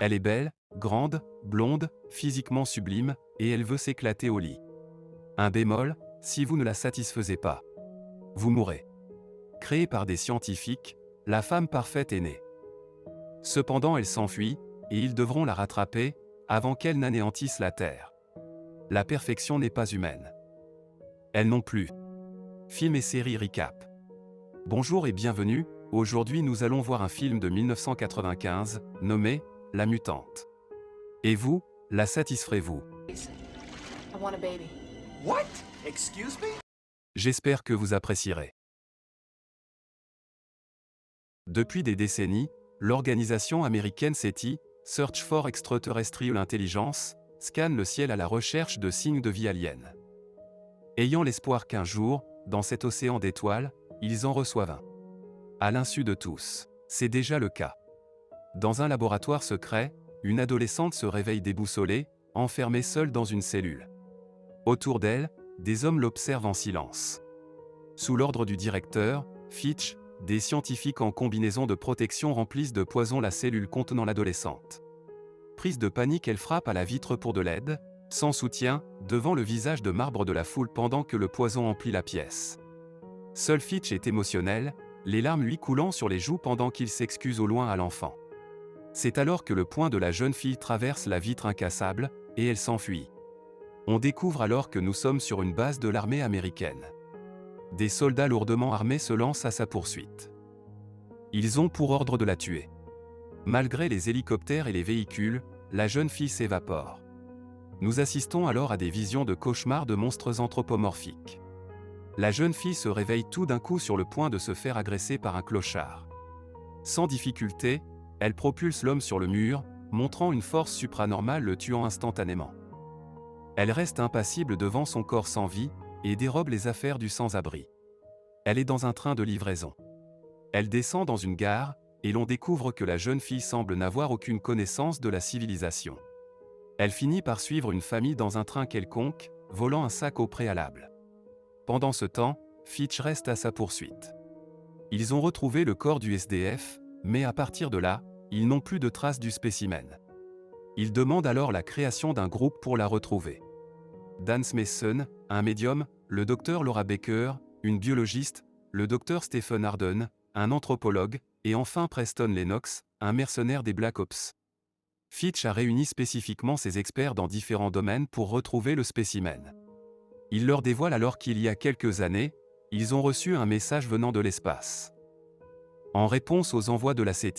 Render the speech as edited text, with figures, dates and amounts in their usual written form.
Elle est belle, grande, blonde, physiquement sublime, et elle veut s'éclater au lit. Un bémol, si vous ne la satisfaisez pas, vous mourrez. Créée par des scientifiques, la femme parfaite est née. Cependant elle s'enfuit, et ils devront la rattraper, avant qu'elle n'anéantisse la Terre. La perfection n'est pas humaine. Elle non plus. Film et série recap. Bonjour et bienvenue, aujourd'hui nous allons voir un film de 1995, nommé « La Mutante ». Et vous, la satisferez-vous? I want a baby. What? Excuse me? J'espère que vous apprécierez. Depuis des décennies, l'organisation américaine SETI, Search for Extraterrestrial Intelligence, scanne le ciel à la recherche de signes de vie alien. Ayant l'espoir qu'un jour, dans cet océan d'étoiles, ils en reçoivent un. À l'insu de tous, c'est déjà le cas. Dans un laboratoire secret, une adolescente se réveille déboussolée, enfermée seule dans une cellule. Autour d'elle, des hommes l'observent en silence. Sous l'ordre du directeur, Fitch, des scientifiques en combinaison de protection remplissent de poison la cellule contenant l'adolescente. Prise de panique, elle frappe à la vitre pour de l'aide, sans soutien, devant le visage de marbre de la foule pendant que le poison emplit la pièce. Seul Fitch est émotionnel, les larmes lui coulant sur les joues pendant qu'il s'excuse au loin à l'enfant. C'est alors que le poing de la jeune fille traverse la vitre incassable, et elle s'enfuit. On découvre alors que nous sommes sur une base de l'armée américaine. Des soldats lourdement armés se lancent à sa poursuite. Ils ont pour ordre de la tuer. Malgré les hélicoptères et les véhicules, la jeune fille s'évapore. Nous assistons alors à des visions de cauchemars de monstres anthropomorphiques. La jeune fille se réveille tout d'un coup sur le point de se faire agresser par un clochard. Sans difficulté, elle propulse l'homme sur le mur, montrant une force supranormale le tuant instantanément. Elle reste impassible devant son corps sans vie, et dérobe les affaires du sans-abri. Elle est dans un train de livraison. Elle descend dans une gare, et l'on découvre que la jeune fille semble n'avoir aucune connaissance de la civilisation. Elle finit par suivre une famille dans un train quelconque, volant un sac au préalable. Pendant ce temps, Fitch reste à sa poursuite. Ils ont retrouvé le corps du SDF, mais à partir de là, ils n'ont plus de traces du spécimen. Ils demandent alors la création d'un groupe pour la retrouver. Dan Mason, un médium, le docteur Laura Baker, une biologiste, le docteur Stephen Arden, un anthropologue, et enfin Preston Lennox, un mercenaire des Black Ops. Fitch a réuni spécifiquement ses experts dans différents domaines pour retrouver le spécimen. Il leur dévoile alors qu'il y a quelques années, ils ont reçu un message venant de l'espace. En réponse aux envois de la SETI,